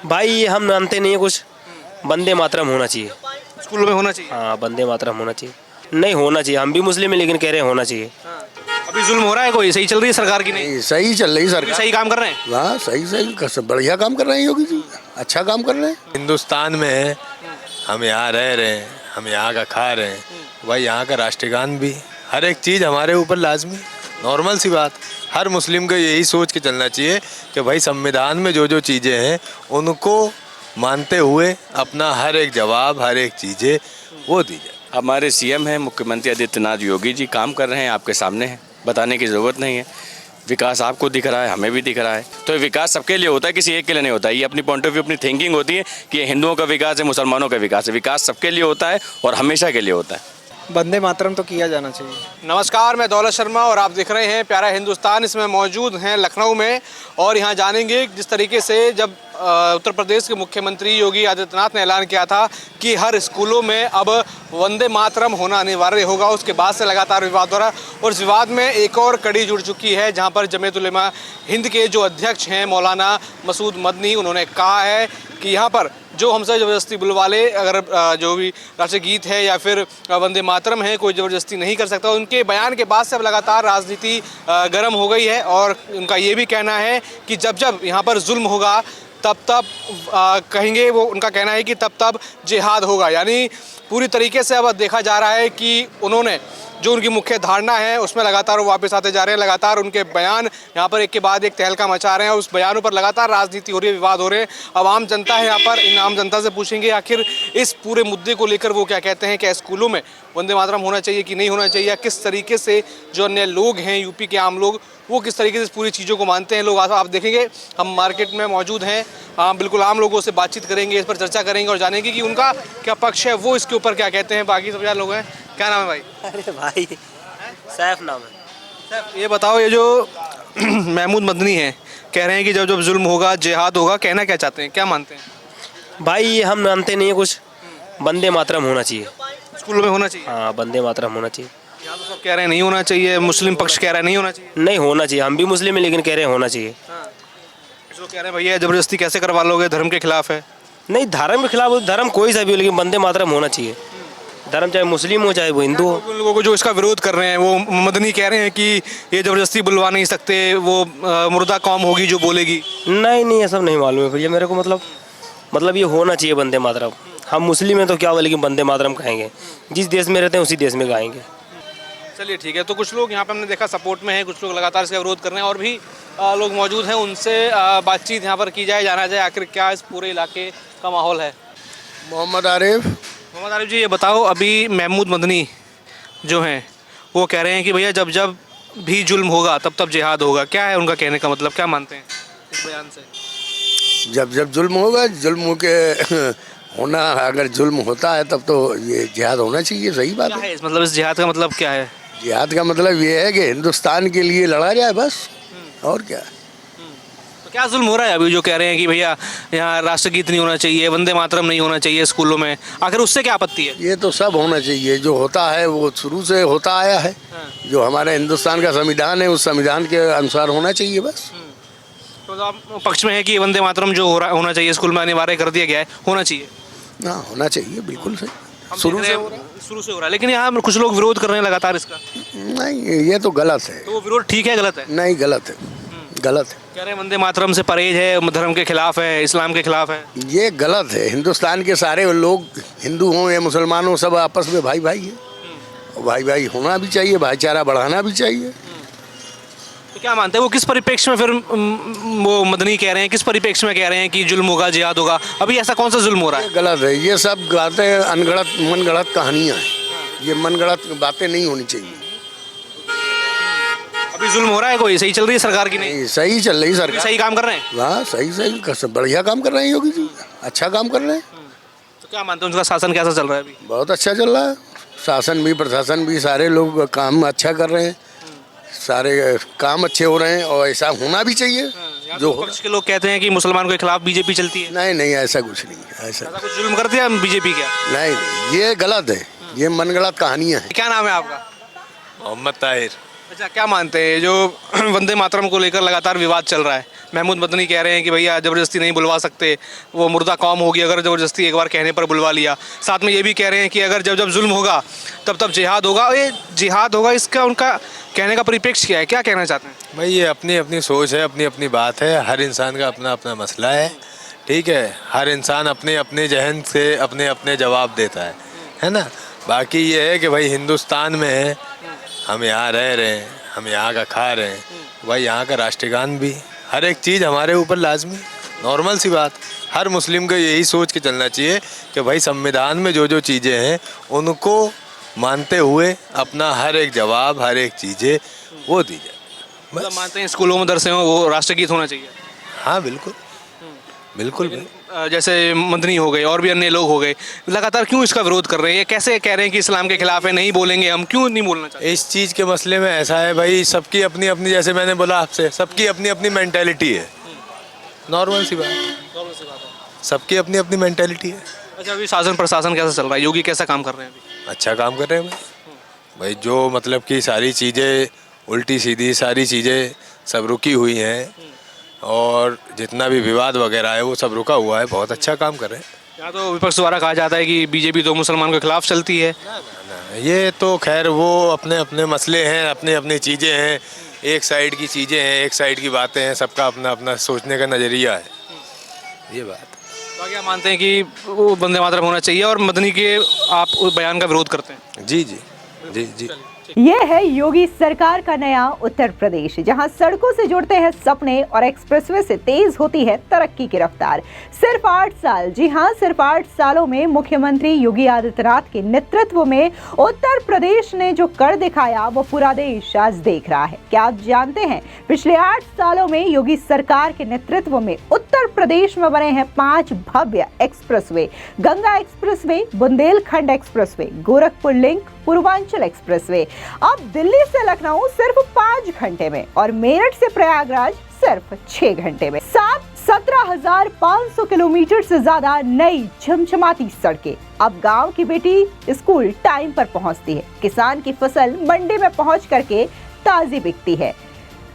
भाई ये हम मानते नहीं है कुछ। वंदे मातरम होना चाहिए। स्कूलों में होना चाहिए। हाँ वंदे मातरम होना चाहिए। नहीं होना चाहिए, हम भी मुस्लिम हैं लेकिन कह रहे हैं होना चाहिए। अभी जुल्म हो रहा है, कोई सही चल रही है सरकार की? नहीं, नहीं, सही चल रही अभी सरकार। सही काम कर रहे हैं। हाँ सही सही बढ़िया काम कर रहे हैं योगी जी, अच्छा काम कर रहे हैं। हिंदुस्तान में है, हम यहाँ रह रहे हैं, हम यहाँ का खा रहे हैं, भाई यहाँ का राष्ट्रगान भी, हर एक चीज़ हमारे ऊपर लाजमी, नॉर्मल सी बात। हर मुस्लिम को यही सोच के चलना चाहिए कि भाई संविधान में जो जो चीज़ें हैं उनको मानते हुए अपना हर एक जवाब, हर एक चीज़ें वो दी जाए। हमारे सीएम हैं मुख्यमंत्री आदित्यनाथ योगी जी, काम कर रहे हैं, आपके सामने है, बताने की ज़रूरत नहीं है। विकास आपको दिख रहा है, हमें भी दिख रहा है। तो विकास सबके लिए होता है, किसी एक के लिए नहीं होता है। ये अपनी पॉइंट ऑफ व्यू, अपनी थिंकिंग होती है कि ये हिंदुओं का विकास है, मुसलमानों का विकास है। विकास सबके लिए होता है और हमेशा के लिए होता है। वंदे मातरम तो किया जाना चाहिए। नमस्कार, मैं दौलत शर्मा और आप देख रहे हैं प्यारा हिंदुस्तान। इसमें मौजूद हैं लखनऊ में और यहाँ जानेंगे जिस तरीके से जब उत्तर प्रदेश के मुख्यमंत्री योगी आदित्यनाथ ने ऐलान किया था कि हर स्कूलों में अब वंदे मातरम होना अनिवार्य होगा, उसके बाद से लगातार विवाद हो रहा है। और इस विवाद में एक और कड़ी जुड़ चुकी है जहाँ पर जमीयत उलेमा हिंद के जो अध्यक्ष हैं मौलाना मसूद मदनी, उन्होंने कहा है कि यहाँ पर जो हमसे ज़बरदस्ती बुलवा ले, अगर जो भी राष्ट्रीय गीत है या फिर वंदे मातरम है, कोई ज़बरदस्ती नहीं कर सकता। उनके बयान के बाद से अब लगातार राजनीति गर्म हो गई है और उनका ये भी कहना है कि जब जब यहाँ पर जुल्म होगा तब तब कहेंगे, वो उनका कहना है कि तब तब जिहाद होगा। यानी पूरी तरीके से अब देखा जा रहा है कि उन्होंने जो उनकी मुख्य धारणा है उसमें लगातार वो वापस आते जा रहे हैं। लगातार उनके बयान यहाँ पर एक के बाद एक तहलका मचा रहे हैं। उस बयानों पर लगातार राजनीति हो रही है, विवाद हो रहे हैं। अब आम जनता है यहाँ पर, इन आम जनता से पूछेंगे आखिर इस पूरे मुद्दे को लेकर वो क्या कहते हैं। क्या स्कूलों में वंदे मातरम होना चाहिए कि नहीं होना चाहिए, या किस तरीके से जो अन्य लोग हैं यूपी के आम लोग, वो किस तरीके से इस पूरी चीज़ों को मानते हैं। लोग आप देखेंगे, हम मार्केट में मौजूद हैं, बिल्कुल आम लोगों से बातचीत करेंगे, इस पर चर्चा करेंगे और जानेंगे कि उनका क्या पक्ष है, वो इसके ऊपर क्या कहते हैं। बाकी सब लोग हैं। क्या नाम है भाई? अरे भाई सैफ नाम है। सैफ, ये बताओ, ये जो महमूद मदनी है कह रहे हैं कि जब जब जुल्म होगा जिहाद होगा, कहना क्या चाहते हैं, क्या मानते हैं? भाई ये हम मानते नहीं है कुछ। वंदे मातरम होना चाहिए। स्कूलों में होना चाहिए। हाँ वंदे मातरम होना चाहिए। यहाँ तो सब कह रहे हैं नहीं होना चाहिए, मुस्लिम पक्ष कह रहा है नहीं होना चाहिए। नहीं होना चाहिए, हम भी मुस्लिम हैं लेकिन कह रहे हैं होना चाहिए। कुछ लोग कह रहे हैं भैया जबरदस्ती कैसे करवा लोगे, धर्म के खिलाफ है। नहीं धर्म के खिलाफ, धर्म कोई सा भी हो लेकिन वंदे मातरम होना चाहिए। धर्म चाहे मुस्लिम हो चाहे वो हिंदू हो। उन लोगों को जो इसका विरोध कर रहे हैं वो मदनी कह रहे हैं कि ये जबरदस्ती बुलवा नहीं सकते, वो मुर्दा कौम होगी जो बोलेगी। नहीं नहीं, ये सब नहीं मालूम है भैया मेरे को। मतलब ये होना चाहिए वंदे मातरम। हम मुस्लिम हैं तो क्या हुआ, लेकिन वंदे मातरम कहेंगे। जिस देश में रहते हैं उसी देश में गाएंगे। चलिए ठीक है। तो कुछ लोग यहाँ पे हमने देखा सपोर्ट में है, कुछ लोग लगातार इसका विरोध कर रहे हैं और भी लोग मौजूद हैं, उनसे बातचीत यहाँ पर की जाए, जाना जाए आखिर क्या इस पूरे इलाके का माहौल है। मोहम्मद आरिफ। मोहम्मद आरिफ जी, ये बताओ, अभी महमूद मदनी जो हैं वो कह रहे हैं कि भैया जब जब भी जुल्म होगा तब तब जिहाद होगा। क्या है उनका कहने का मतलब, क्या मानते हैं इस बयान से? जब जब जुल्म होगा, जुल्म के होना, अगर जुल्म होता है तब तो ये जिहाद होना चाहिए, सही बात क्या है। है इस मतलब, इस जिहाद का मतलब क्या है? जिहाद का मतलब ये है कि हिंदुस्तान के लिए लड़ा जाए बस, और क्या। तो क्या जुल्म हो रहा है अभी जो कह रहे हैं कि भैया यहाँ राष्ट्रगीत नहीं होना चाहिए, वंदे मातरम नहीं होना चाहिए स्कूलों में, आखिर उससे क्या आपत्ति है? ये तो सब होना चाहिए, जो होता है वो शुरू से होता आया है। जो हमारे हिंदुस्तान का संविधान है उस संविधान के अनुसार होना चाहिए बस। तो आप पक्ष में है कि वंदे मातरम जो होना चाहिए स्कूल में अनिवार्य कर दिया गया है, होना चाहिए। हाँ होना चाहिए, बिल्कुल सही। शुरू से हो रहा है, लेकिन यहाँ कुछ लोग विरोध कर रहे हैं लगातार इसका। नहीं, ये तो गलत है। तो वो विरोध ठीक है गलत है? नहीं, गलत है, गलत है। कह रहे हैं वंदे मातरम से परहेज है, धर्म के खिलाफ है, इस्लाम के खिलाफ है। ये गलत है। हिंदुस्तान के सारे लोग, हिंदू हों या मुसलमान हों, सब आपस में भाई भाई है। और भाई भाई होना भी चाहिए, भाईचारा बढ़ाना भी चाहिए। तो क्या मानते हैं वो किस परिप्रेक्ष्य में फिर वो मदनी कह रहे हैं, किस परिप्रेक्ष्य में कह रहे हैं कि जुल्म होगा जिहाद होगा? अभी ऐसा कौन सा जुल्म हो रहा है? ये गलत है। ये सब बातें अनगढ़ंत मनगढ़ंत कहानियाँ हैं। ये मनगढ़ंत बातें नहीं होनी चाहिए। अभी जुल्म हो रहा है, कोई सही चल रही है सरकार की? नहीं, नहीं, सही चल रही सरकार। सही काम कर रहे हैं। हाँ सही सही बढ़िया काम कर रहे हैं योगी जी, अच्छा काम कर रहे हैं। तो क्या मानते हैं उनका शासन कैसा चल रहा है अभी? बहुत अच्छा चल रहा है। शासन भी, प्रशासन भी, सारे लोग काम अच्छा कर रहे हैं, सारे काम अच्छे हो रहे हैं और ऐसा होना भी चाहिए। जो पक्ष के लोग कहते हैं कि मुसलमान के खिलाफ बीजेपी चलती है। नहीं नहीं, ऐसा कुछ नहीं, ऐसा कुछ जुल्म करती है बीजेपी क्या? नहीं, ये गलत है। ये मनगढ़ंत कहानियाँ हैं। क्या नाम है आपका? मोहम्मद ताहिर। अच्छा, क्या मानते हैं जो वंदे मातरम को लेकर लगातार विवाद चल रहा है? महमूद मदनी कह रहे हैं कि भैया ज़बरदस्ती नहीं बुलवा सकते, वो मुर्दा कौम होगी अगर ज़बरदस्ती एक बार कहने पर बुलवा लिया। साथ में ये भी कह रहे हैं कि अगर जब जब जुल्म होगा तब तब जिहाद होगा। ये जिहाद होगा, इसका उनका कहने का परिप्रेक्ष्य क्या है, क्या कहना चाहते हैं? भाई ये अपनी अपनी सोच है, अपनी अपनी बात है, हर इंसान का अपना अपना मसला है, ठीक है। हर इंसान अपने अपने जहन से अपने अपने जवाब देता है ना। बाकी ये है कि भाई हिंदुस्तान में है, हम यहाँ रह रहे हैं, हम यहाँ का खा रहे हैं, भाई यहाँ का राष्ट्रगान भी, हर एक चीज़ हमारे ऊपर लाजमी, नॉर्मल सी बात। हर मुस्लिम को यही सोच के चलना चाहिए कि भाई संविधान में जो जो चीज़ें हैं उनको मानते हुए अपना हर एक जवाब, हर एक चीज़ें वो दी जाए। मतलब मानते हैं स्कूलों में मदरसे में वो राष्ट्रगीत होना चाहिए? हाँ बिल्कुल बिल्कुल बिल्कुल। जैसे मदनी हो गए और भी अन्य लोग हो गए, लगातार क्यों इसका विरोध कर रहे हैं? ये कैसे कह रहे हैं कि इस्लाम के खिलाफ है, नहीं बोलेंगे हम, क्यों नहीं बोलना चाहते? इस चीज़ के मसले में ऐसा है भाई, सबकी अपनी अपनी, जैसे मैंने बोला आपसे, सबकी अपनी अपनी मेंटेलिटी है, नॉर्मल सी बात, सबकी अपनी अपनी मेंटेलिटी है। अच्छा, अभी शासन प्रशासन कैसा चल रहा है? योगी कैसा काम कर रहे हैं अभी? अच्छा काम कर रहे हैं भाई जो मतलब कि सारी चीज़ें उल्टी सीधी सारी चीज़ें सब रुकी हुई हैं और जितना भी विवाद वगैरह है वो सब रुका हुआ है, बहुत अच्छा काम कर रहे हैं। यहाँ तो विपक्ष द्वारा कहा जाता है कि बीजेपी तो मुसलमान के खिलाफ चलती है। ये तो खैर वो अपने अपने मसले हैं, अपनी अपनी चीज़ें हैं, एक साइड की चीज़ें हैं, एक साइड की बातें हैं, सबका अपना अपना सोचने का नज़रिया है, ये बात। तो क्या मानते हैं कि वो वंदे मातरम होना चाहिए और मदनी के आप उस बयान का विरोध करते हैं? जी जी जी जी। ये है योगी सरकार का नया उत्तर प्रदेश, जहां सड़कों से जुड़ते हैं सपने और एक्सप्रेसवे से तेज होती है तरक्की की रफ्तार। सिर्फ 8 साल, जी हां, सिर्फ 8 सालों में मुख्यमंत्री योगी आदित्यनाथ के नेतृत्व में उत्तर प्रदेश ने जो कर दिखाया वो पूरा देश आज देख रहा है। क्या आप जानते हैं पिछले 8 सालों में योगी सरकार के नेतृत्व में उत्तर प्रदेश में बने हैं 5 भव्य expressway, Ganga expressway, Bundelkhand expressway, Gorakhpur link, Purvanchal expressway. अब दिल्ली से लखनऊ सिर्फ 5 घंटे में और मेरठ से प्रयागराज सिर्फ 6 घंटे में। 17,500 किलोमीटर से ज्यादा नई झमझमाती सड़कें। अब गांव की बेटी स्कूल टाइम पर पहुंचती है, किसान की फसल मंडी में पहुंच करके ताजी बिकती है।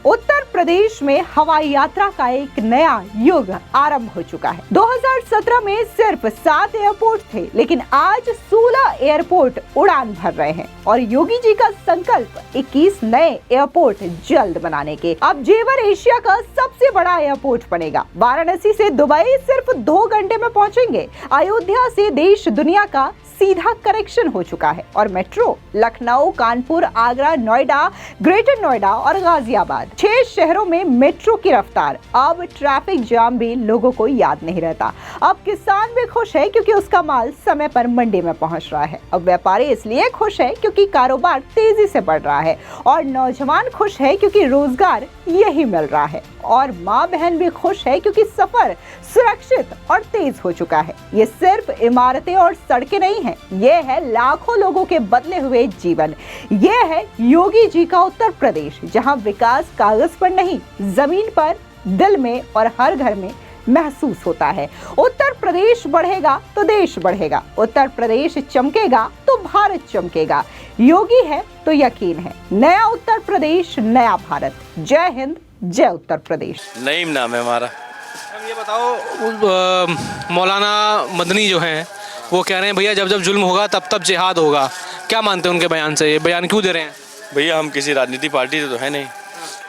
उत्तर प्रदेश में हवाई यात्रा का एक नया युग आरंभ हो चुका है। 2017 में सिर्फ 7 एयरपोर्ट थे, लेकिन आज 16 एयरपोर्ट उड़ान भर रहे हैं और योगी जी का संकल्प 21 नए एयरपोर्ट जल्द बनाने के। अब जेवर एशिया का सबसे बड़ा एयरपोर्ट बनेगा। वाराणसी से दुबई सिर्फ 2 घंटे में पहुंचेंगे। अयोध्या से देश दुनिया का सीधा कनेक्शन हो चुका है और मेट्रो लखनऊ, कानपुर, आगरा, नोएडा, ग्रेटर नोएडा और गाजियाबाद 6 शहरों में मेट्रो की रफ्तार। अब ट्रैफिक जाम भी लोगों को याद नहीं रहता। अब किसान भी खुश है क्योंकि उसका माल समय पर मंडी में पहुंच रहा है। अब व्यापारी इसलिए खुश है क्योंकि कारोबार तेजी से बढ़ रहा है और नौजवान खुश है क्योंकि रोजगार यही मिल रहा है और माँ बहन भी खुश है क्योंकि सफर सुरक्षित और तेज हो चुका है। ये सिर्फ इमारतें और सड़कें नहीं है, ये है लाखों लोगों के बदले हुए जीवन। ये है योगी जी का उत्तर प्रदेश, जहां विकास कागज पर नहीं, जमीन पर, दिल में और हर घर में महसूस होता है। उत्तर प्रदेश बढ़ेगा तो देश बढ़ेगा, उत्तर प्रदेश चमकेगा तो भारत चमकेगा। योगी है तो यकीन है, नया उत्तर प्रदेश, नया भारत। जय हिंद, जय उत्तर प्रदेश। नईम नाम है हमारा। अब ये बताओ, मौलाना मदनी जो हैं वो कह रहे हैं भैया जब जब जुल्म होगा तब तब जिहाद होगा। क्या मानते हैं उनके बयान से? ये बयान क्यों दे रहे हैं? भैया हम किसी राजनीति पार्टी से तो है नहीं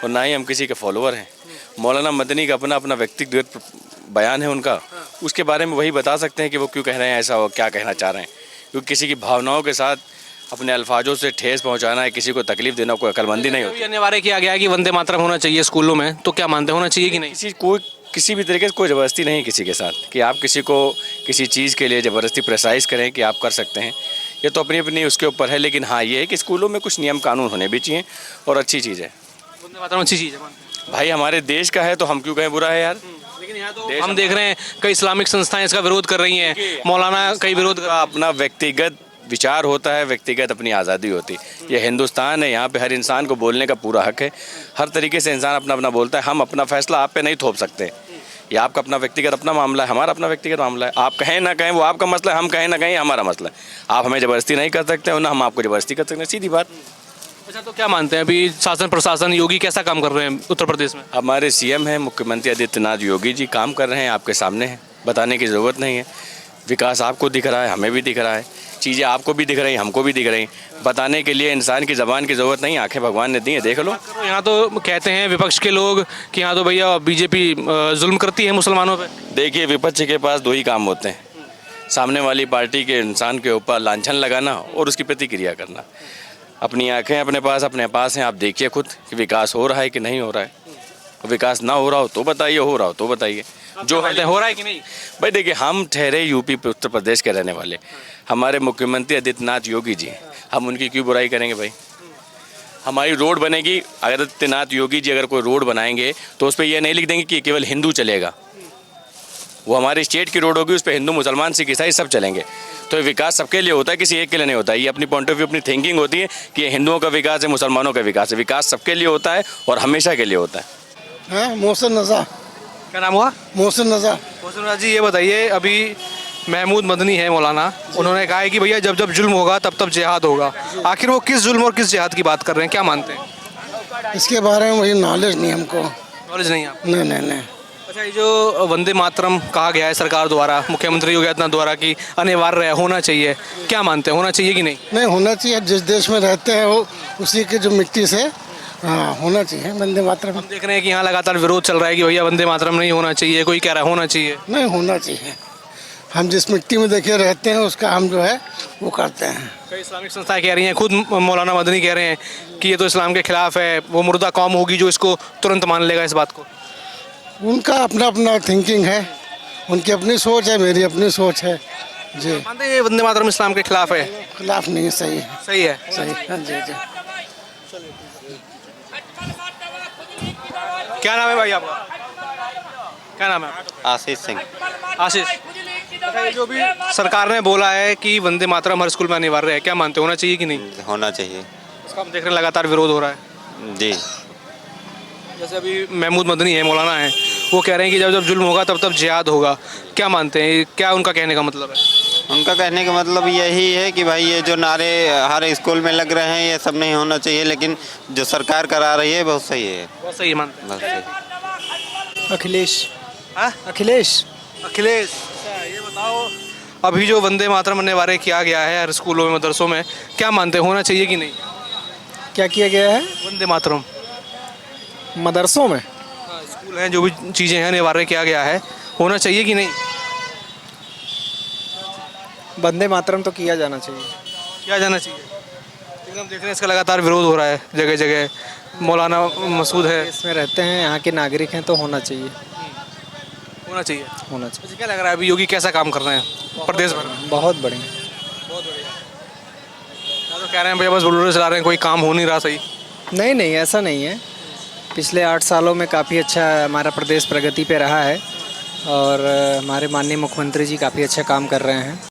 और ना ही हम किसी के फॉलोअर हैं। मौलाना मदनी का अपना अपना व्यक्तिगत बयान है उनका, उसके बारे में वही बता सकते हैं कि वो क्यों कह रहे हैं ऐसा, वो क्या कहना चाह रहे हैं। क्योंकि किसी की भावनाओं के साथ अपने अल्फाजों से ठेस पहुंचाना है, किसी को तकलीफ देना कोई अक्लमंदी नहीं होती। अनिवार्य किया गया है कि वंदे मातरम होना चाहिए स्कूलों में, तो क्या मानते होना चाहिए कि नहीं? किसी भी तरीके से कोई ज़बरदस्ती नहीं किसी के साथ कि आप किसी को किसी चीज़ के लिए ज़बरदस्ती प्रेसाइज करें कि आप कर सकते हैं, ये तो अपनी अपनी उसके ऊपर है। लेकिन हाँ, ये है कि स्कूलों में कुछ नियम कानून होने भी चाहिए और अच्छी चीज़ है। वंदे मातरम अच्छी चीज़ है भाई, हमारे देश का है तो हम क्यों कहें बुरा है यार। लेकिन यहाँ तो हम देख रहे हैं कई इस्लामिक संस्थाएं इसका विरोध कर रही हैं, मौलाना कई विरोध कर। अपना व्यक्तिगत विचार होता है, व्यक्तिगत अपनी आज़ादी होती है। ये हिंदुस्तान है, यहाँ पे हर इंसान को बोलने का पूरा हक है। हर तरीके से इंसान अपना अपना बोलता है। हम अपना फैसला आप पे नहीं थोप सकते। ये आपका अपना व्यक्तिगत अपना मामला है, हमारा अपना व्यक्तिगत मामला है। आप कहें ना कहें वो आपका मसला है, हम कहें ना कहें हमारा मसला है। आप हमें ज़बरदस्ती नहीं कर सकते और ना हम आपको ज़बरदस्ती कर सकते, सीधी बात। अच्छा, तो क्या मानते हैं अभी शासन प्रशासन योगी कैसा काम कर रहे हैं उत्तर प्रदेश में? हमारे सीएम हैं मुख्यमंत्री आदित्यनाथ योगी जी, काम कर रहे हैं, आपके सामने हैं, बताने की ज़रूरत नहीं है। विकास आपको दिख रहा है, हमें भी दिख रहा है, चीज़ें आपको भी दिख रही, हमको भी दिख रही। बताने के लिए इंसान की ज़बान की ज़रूरत नहीं, आंखें भगवान ने दी हैं, देख लो। यहाँ तो कहते हैं विपक्ष के लोग कि यहाँ तो भैया बीजेपी जुल्म करती है मुसलमानों पे। देखिए, विपक्ष के पास दो ही काम होते हैं, सामने वाली पार्टी के इंसान के ऊपर लांछन लगाना और उसकी प्रतिक्रिया करना। अपनी आंखें अपने पास हैं, आप देखिए खुद कि विकास हो रहा है कि नहीं हो रहा है। विकास ना हो रहा हो तो बताइए, हो रहा हो तो बताइए। जो हो रहा है कि नहीं? भाई देखिए, हम ठहरे यूपी उत्तर प्रदेश के रहने वाले, हमारे मुख्यमंत्री आदित्यनाथ योगी जी, हम उनकी क्यों बुराई करेंगे भाई? हमारी रोड बनेगी, अगर आदित्यनाथ योगी जी अगर कोई रोड बनाएंगे तो उस पर यह नहीं लिख देंगे कि केवल हिंदू चलेगा। वो हमारे स्टेट की रोड होगी, उस पर हिंदू मुसलमान सिख ईसाई सब चलेंगे। तो विकास सबके लिए होता है, किसी एक के लिए नहीं होता है। ये अपनी पॉइंट ऑफ व्यू, अपनी थिंकिंग होती है कि ये हिंदुओं का विकास है, मुसलमानों का विकास है। विकास सबके लिए होता है और हमेशा के लिए होता है। मोहसिन रजा। क्या नाम हुआ? मोहसिन रजा। मोहसिन राज जी, ये बताइए, अभी महमूद मदनी है मौलाना, उन्होंने कहा है कि भैया जब जब जुल्म होगा तब तब जिहाद होगा। आखिर वो किस जुल्म और किस जिहाद की बात कर रहे हैं, क्या मानते हैं? इसके बारे में मुझे नॉलेज नहीं, हमको नॉलेज नहीं है आपको? नहीं। अच्छा, ये जो वंदे मातरम कहा गया है सरकार द्वारा, मुख्यमंत्री योगी आदित्यनाथ द्वारा कि अनिवार्य होना चाहिए, क्या मानते हैं, होना चाहिए कि नहीं? नहीं होना चाहिए, जिस देश में रहते हैं वो उसी के जो मिट्टी से, हाँ होना चाहिए वंदे मातरम। हम देख रहे हैं कि यहाँ लगातार विरोध चल रहा है कि भैया वंदे मातरम नहीं होना चाहिए, कोई कह रहा है होना चाहिए। नहीं होना चाहिए, हम जिस मिट्टी में देखिए रहते हैं उसका हम जो है वो करते हैं। कई इस्लामिक संस्थाएं कह रही हैं, खुद मौलाना मदनी कह रहे हैं कि ये तो इस्लाम के खिलाफ है, वो मुर्दा कौम होगी जो इसको तुरंत मान लेगा इस बात को। उनका अपना अपना थिंकिंग है, उनकी अपनी सोच है, मेरी अपनी सोच है जी। मानते हैं ये वंदे मातरम इस्लाम के खिलाफ है? खिलाफ नहीं है, सही है। सही है। सही, हाँ जी जी। क्या नाम है भाई आपका? क्या नाम है? आशीष सिंह। आशीष, अच्छा, ये जो भी सरकार ने बोला है कि वंदे मातरम हर स्कूल में अनिवार्य है, क्या मानते हो, होना चाहिए कि नहीं? होना चाहिए इसका हम देख रहे हैं लगातार विरोध हो रहा है। जी। जैसे अभी महमूद मदनी है, मौलाना है, वो कह रहे हैं कि जब जब जुल्म होगा तब तब जिहाद होगा। क्या मानते हैं, क्या उनका कहने का मतलब है? उनका कहने का मतलब यही है कि भाई ये जो नारे हर स्कूल में लग रहे हैं ये सब नहीं होना चाहिए, लेकिन जो सरकार करा रही है बहुत सही है। बहुत सही मानते हैं। बहुत सही। अखिलेश। हाँ? अखिलेश। अखिलेश, अच्छा ये बताओ, अभी जो वंदे मातरम अनिवार्य किया गया है हर स्कूलों में मदरसों में, क्या मानते हैं, होना चाहिए कि नहीं? क्या किया गया है वंदे मातरम मदरसों में? स्कूल हैं, जो भी चीज़ें हैं अनिवार्य किया गया है, होना चाहिए कि नहीं? वंदे मातरम तो किया जाना चाहिए। किया जाना चाहिए, लेकिन हम देख रहे हैं इसका लगातार विरोध हो रहा है जगह जगह। मौलाना मसूद है, इसमें रहते हैं, यहाँ के नागरिक हैं, तो होना चाहिए। होना चाहिए। होना चाहिए। अच्छा, क्या लग रहा है अभी योगी कैसा काम कर रहे हैं प्रदेश भर में? बहुत बढ़िया। या तो कह रहे हैं भैया बस बुलडोजर चला रहे हैं, कोई काम हो नहीं रहा सही। नहीं, ऐसा नहीं है। पिछले 8 सालों में काफ़ी अच्छा हमारा प्रदेश प्रगति पे रहा है और हमारे माननीय मुख्यमंत्री जी काफ़ी अच्छा काम कर रहे हैं।